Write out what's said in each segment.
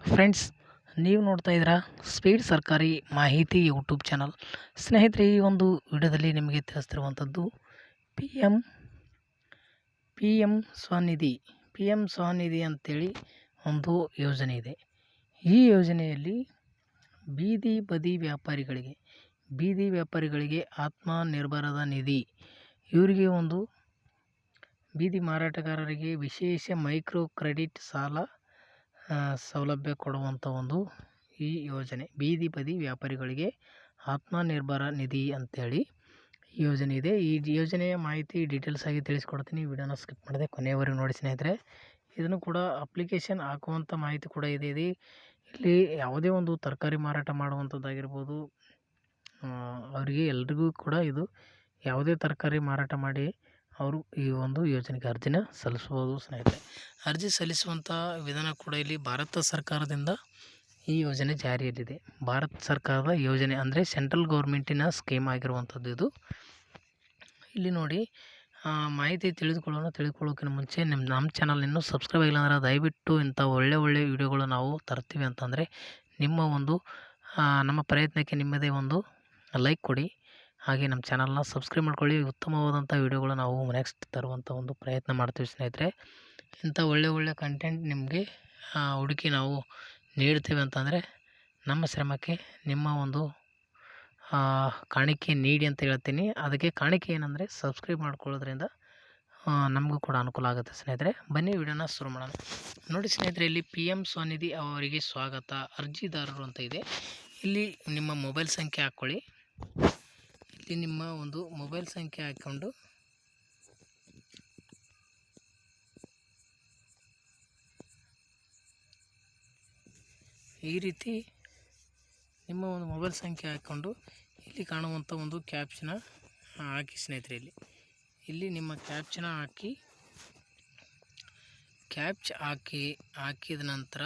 Friends, ನೀವು ನೋಡ್ತಾ ಇದ್ದೀರಾ ಸ್ಪೀಡ್ ಸರ್ಕಾರಿ ಮಾಹಿತಿ ಯೂಟ್ಯೂಬ್ ಚಾನಲ್. ಸ್ನೇಹಿತರೆ, ಈ ಒಂದು ವಿಡಿಯೋದಲ್ಲಿ ನಿಮಗೆ ತಿಳಿಸ್ತಿರುವಂಥದ್ದು ಪಿ ಎಮ್ ಸ್ವನಿಧಿ ಅಂತೇಳಿ ಒಂದು ಯೋಜನೆ ಇದೆ. ಈ ಯೋಜನೆಯಲ್ಲಿ ಬೀದಿ ವ್ಯಾಪಾರಿಗಳಿಗೆ ಆತ್ಮನಿರ್ಭರದ ನಿಧಿ, ಇವರಿಗೆ ಒಂದು ಬೀದಿ ಮಾರಾಟಗಾರರಿಗೆ ವಿಶೇಷ ಮೈಕ್ರೋ ಕ್ರೆಡಿಟ್ ಸಾಲ ಸೌಲಭ್ಯ ಕೊಡುವಂಥ ಒಂದು ಈ ಯೋಜನೆ. ಬೀದಿ ವ್ಯಾಪಾರಿಗಳಿಗೆ ಆತ್ಮನಿರ್ಭರ ನಿಧಿ ಅಂತೇಳಿ ಯೋಜನೆ ಇದೆ. ಈ ಯೋಜನೆಯ ಮಾಹಿತಿ ಡೀಟೇಲ್ಸ್ ಆಗಿ ತಿಳಿಸ್ಕೊಡ್ತೀನಿ. ವಿಡಿಯೋನ ಸ್ಕಿಪ್ ಮಾಡದೆ ಕೊನೆಯವರೆಗೂ ನೋಡಿ ಸ್ನೇಹಿತರೆ. ಇದನ್ನು ಕೂಡ ಅಪ್ಲಿಕೇಶನ್ ಹಾಕುವಂಥ ಮಾಹಿತಿ ಕೂಡ ಇದೆ. ಇಲ್ಲಿ ಯಾವುದೇ ಒಂದು ತರಕಾರಿ ಮಾರಾಟ ಮಾಡುವಂಥದ್ದಾಗಿರ್ಬೋದು, ಅವರಿಗೆ ಎಲ್ರಿಗೂ ಕೂಡ ಇದು ಯಾವುದೇ ತರಕಾರಿ ಮಾರಾಟ ಮಾಡಿ ಅವರು ಈ ಒಂದು ಯೋಜನೆಗೆ ಅರ್ಜಿನ ಸಲ್ಲಿಸ್ಬೋದು ಸ್ನೇಹಿತರೆ. ಅರ್ಜಿ ಸಲ್ಲಿಸುವಂಥ ವಿಧಾನ ಕೂಡ ಇಲ್ಲಿ ಭಾರತ ಸರ್ಕಾರದಿಂದ ಈ ಯೋಜನೆ ಜಾರಿಯಲ್ಲಿದೆ. ಭಾರತ ಸರ್ಕಾರದ ಯೋಜನೆ ಅಂದರೆ ಸೆಂಟ್ರಲ್ ಗೌರ್ಮೆಂಟಿನ ಸ್ಕೀಮ್ ಆಗಿರುವಂಥದ್ದು ಇದು. ಇಲ್ಲಿ ನೋಡಿ, ಮಾಹಿತಿ ತಿಳ್ಕೊಳ್ಳೋಕ್ಕಿಂತ ಮುಂಚೆ ನಮ್ಮ ಚಾನಲ್ ಇನ್ನೂ ಸಬ್ಸ್ಕ್ರೈಬ್ ಆಗಿಲ್ಲ ಅಂದರೆ ದಯವಿಟ್ಟು ಇಂಥ ಒಳ್ಳೆ ವಿಡಿಯೋಗಳು ನಾವು ತರ್ತೀವಿ ಅಂತಂದರೆ ನಮ್ಮ ಪ್ರಯತ್ನಕ್ಕೆ ನಿಮ್ಮದೇ ಒಂದು ಲೈಕ್ ಕೊಡಿ. ಹಾಗೆ ನಮ್ಮ ಚಾನಲ್ನ ಸಬ್ಸ್ಕ್ರೈಬ್ ಮಾಡ್ಕೊಳ್ಳಿ. ಉತ್ತಮವಾದಂಥ ವಿಡಿಯೋಗಳು ನಾವು ನೆಕ್ಸ್ಟ್ ತರುವಂಥ ಒಂದು ಪ್ರಯತ್ನ ಮಾಡ್ತೀವಿ ಸ್ನೇಹಿತರೆ. ಇಂಥ ಒಳ್ಳೆ ಕಂಟೆಂಟ್ ನಿಮಗೆ ಹುಡುಕಿ ನಾವು ನೀಡ್ತೇವೆ ಅಂತಂದರೆ ನಮ್ಮ ಶ್ರಮಕ್ಕೆ ನಿಮ್ಮ ಒಂದು ಕಾಣಿಕೆ ನೀಡಿ ಅಂತ ಹೇಳ್ತೀನಿ. ಅದಕ್ಕೆ ಕಾಣಿಕೆ ಏನಂದರೆ ಸಬ್ಸ್ಕ್ರೈಬ್ ಮಾಡ್ಕೊಳ್ಳೋದ್ರಿಂದ ನಮಗೂ ಕೂಡ ಅನುಕೂಲ ಆಗುತ್ತೆ ಸ್ನೇಹಿತರೆ. ಬನ್ನಿ ವಿಡಿಯೋನ ಶುರು ಮಾಡೋಣ. ನೋಡಿ ಸ್ನೇಹಿತರೆ, ಇಲ್ಲಿ ಪಿ ಎಮ್ ಸ್ವನಿಧಿ ಅವರಿಗೆ ಸ್ವಾಗತ, ಅರ್ಜಿದಾರರು ಅಂತ ಇದೆ. ಇಲ್ಲಿ ನಿಮ್ಮ ಮೊಬೈಲ್ ಸಂಖ್ಯೆ ಹಾಕ್ಕೊಳ್ಳಿ. ಇಲ್ಲಿ ನಿಮ್ಮ ಒಂದು ಮೊಬೈಲ್ ಸಂಖ್ಯೆ ಹಾಕ್ಕೊಂಡು ಈ ರೀತಿ ನಿಮ್ಮ ಒಂದು ಮೊಬೈಲ್ ಸಂಖ್ಯೆ ಹಾಕ್ಕೊಂಡು ಇಲ್ಲಿ ಕಾಣುವಂಥ ಒಂದು ಕ್ಯಾಪ್ಚನ ಹಾಕಿ ಸ್ನೇಹಿತರೆ. ಇಲ್ಲಿ ನಿಮ್ಮ ಕ್ಯಾಪ್ಚನ ಹಾಕಿದ ನಂತರ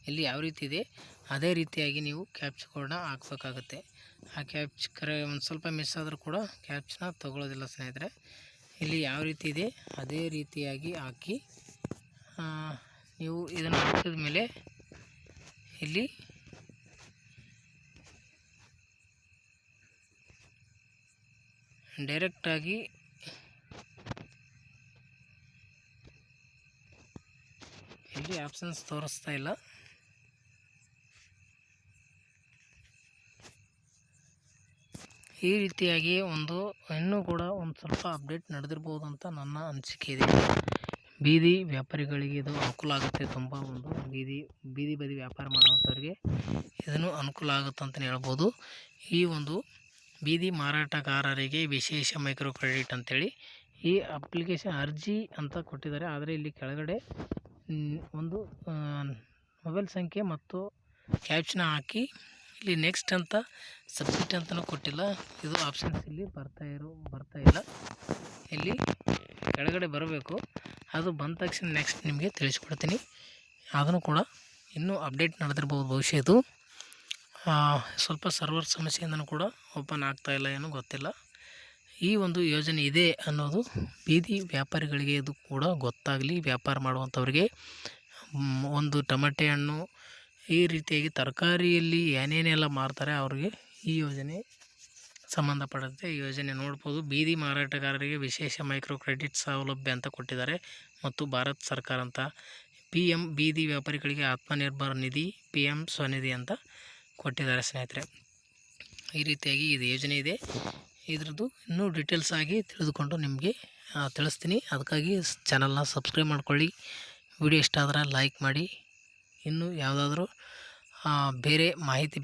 ಇಲ್ಲಿ ಯಾವ ರೀತಿ ಇದೆ ಅದೇ ರೀತಿಯಾಗಿ ನೀವು ಕ್ಯಾಪ್ಚ ಕೋಡ್ನ ಹಾಕಬೇಕಾಗುತ್ತೆ. ಆ ಕ್ಯಾಪ್ಚ ಒಂದು ಸ್ವಲ್ಪ ಮಿಸ್ ಆದರೂ ಕೂಡ ಕ್ಯಾಪ್ಚನ ತಗೊಳ್ಳೋದಿಲ್ಲ ಸ್ನೇಹಿತರೆ. ಇಲ್ಲಿ ಯಾವ ರೀತಿ ಇದೆ ಅದೇ ರೀತಿಯಾಗಿ ಹಾಕಿ ನೀವು ಇದನ್ನು ಹಾಕಿದ ಮೇಲೆ ಇಲ್ಲಿ ಡೈರೆಕ್ಟಾಗಿ ಇಲ್ಲಿ ಆಪ್ಷನ್ಸ್ ತೋರಿಸ್ತಾ ಇಲ್ಲ. ಈ ರೀತಿಯಾಗಿ ಇನ್ನೂ ಕೂಡ ಒಂದು ಸ್ವಲ್ಪ ಅಪ್ಡೇಟ್ ನಡೆದಿರ್ಬೋದು ಅಂತ ನನ್ನ ಅನಿಸಿಕೆ ಇದೆ. ಬೀದಿ ವ್ಯಾಪಾರಿಗಳಿಗೆ ಇದು ಅನುಕೂಲ ಆಗುತ್ತೆ. ತುಂಬ ಒಂದು ಬೀದಿ ಬದಿ ವ್ಯಾಪಾರ ಮಾಡುವಂಥವ್ರಿಗೆ ಇದನ್ನು ಅನುಕೂಲ ಆಗುತ್ತೆ ಅಂತಲೇ ಹೇಳ್ಬೋದು. ಈ ಒಂದು ಬೀದಿ ಮಾರಾಟಗಾರರಿಗೆ ವಿಶೇಷ ಮೈಕ್ರೋ ಕ್ರೆಡಿಟ್ ಅಂತೇಳಿ ಈ ಅಪ್ಲಿಕೇಶನ್ ಅರ್ಜಿ ಅಂತ ಕೊಟ್ಟಿದ್ದಾರೆ. ಆದರೆ ಇಲ್ಲಿ ಕೆಳಗಡೆ ಒಂದು ಮೊಬೈಲ್ ಸಂಖ್ಯೆ ಮತ್ತು ಕ್ಯಾಪ್ಚನ ಹಾಕಿ ಇಲ್ಲಿ ನೆಕ್ಸ್ಟ್ ಅಂತ ಸಬ್ಮಿಟ್ ಅಂತಲೂ ಕೊಟ್ಟಿಲ್ಲ. ಇದು ಆಪ್ಷನ್ಸ್ ಇಲ್ಲಿ ಬರ್ತಾ ಇಲ್ಲ. ಇಲ್ಲಿ ಕೆಳಗಡೆ ಬರಬೇಕು. ಅದು ಬಂದ ತಕ್ಷಣ ನೆಕ್ಸ್ಟ್ ನಿಮಗೆ ತಿಳಿಸ್ಕೊಡ್ತೀನಿ. ಅದನ್ನು ಕೂಡ ಇನ್ನೂ ಅಪ್ಡೇಟ್ ನಡೆದಿರ್ಬೋದು. ಬಹುಶಃ ಇದು ಸ್ವಲ್ಪ ಸರ್ವರ್ ಸಮಸ್ಯೆಯಿಂದನೂ ಕೂಡ ಓಪನ್ ಆಗ್ತಾಯಿಲ್ಲ, ಏನೂ ಗೊತ್ತಿಲ್ಲ. ಈ ಒಂದು ಯೋಜನೆ ಇದೆ ಅನ್ನೋದು ಬೀದಿ ವ್ಯಾಪಾರಿಗಳಿಗೆ ಇದು ಕೂಡ ಗೊತ್ತಾಗಲಿ. ವ್ಯಾಪಾರ ಮಾಡುವಂಥವ್ರಿಗೆ ಒಂದು ಟೊಮೆಟೆ ಹಣ್ಣು ಈ ರೀತಿಯಾಗಿ ತರಕಾರಿಯಲ್ಲಿ ಏನೇನೆಲ್ಲ ಮಾರ್ತಾರೆ ಅವ್ರಿಗೆ ಈ ಯೋಜನೆ ಸಂಬಂಧಪಡುತ್ತೆ. ಈ ಯೋಜನೆ ನೋಡ್ಬೋದು. ಬೀದಿ ಮಾರಾಟಗಾರರಿಗೆ ವಿಶೇಷ ಮೈಕ್ರೋ ಕ್ರೆಡಿಟ್ ಸೌಲಭ್ಯ ಅಂತ ಕೊಟ್ಟಿದ್ದಾರೆ ಮತ್ತು ಭಾರತ ಸರ್ಕಾರ ಅಂತ ಬೀದಿ ವ್ಯಾಪಾರಿಗಳಿಗೆ ಆತ್ಮನಿರ್ಭರ ನಿಧಿ PM ಸ್ವನಿಧಿ ಅಂತ ಕೊಟ್ಟಿದ್ದಾರೆ ಸ್ನೇಹಿತರೆ. ಈ ರೀತಿಯಾಗಿ ಇದು ಯೋಜನೆ ಇದೆ. ಇದ್ರದ್ದು ಇನ್ನೂ ಡೀಟೇಲ್ಸ್ ಆಗಿ ತಿಳಿದುಕೊಂಡು ನಿಮಗೆ ತಿಳಿಸ್ತೀನಿ. ಅದಕ್ಕಾಗಿ ಚಾನಲ್ನ ಸಬ್ಸ್ಕ್ರೈಬ್ ಮಾಡ್ಕೊಳ್ಳಿ. ವಿಡಿಯೋ ಇಷ್ಟ ಆದರೆ ಲೈಕ್ ಮಾಡಿ. ಇನ್ನೂ ಯಾವುದಾದ್ರೂ ಬೇರೆ ಮಾಹಿತಿ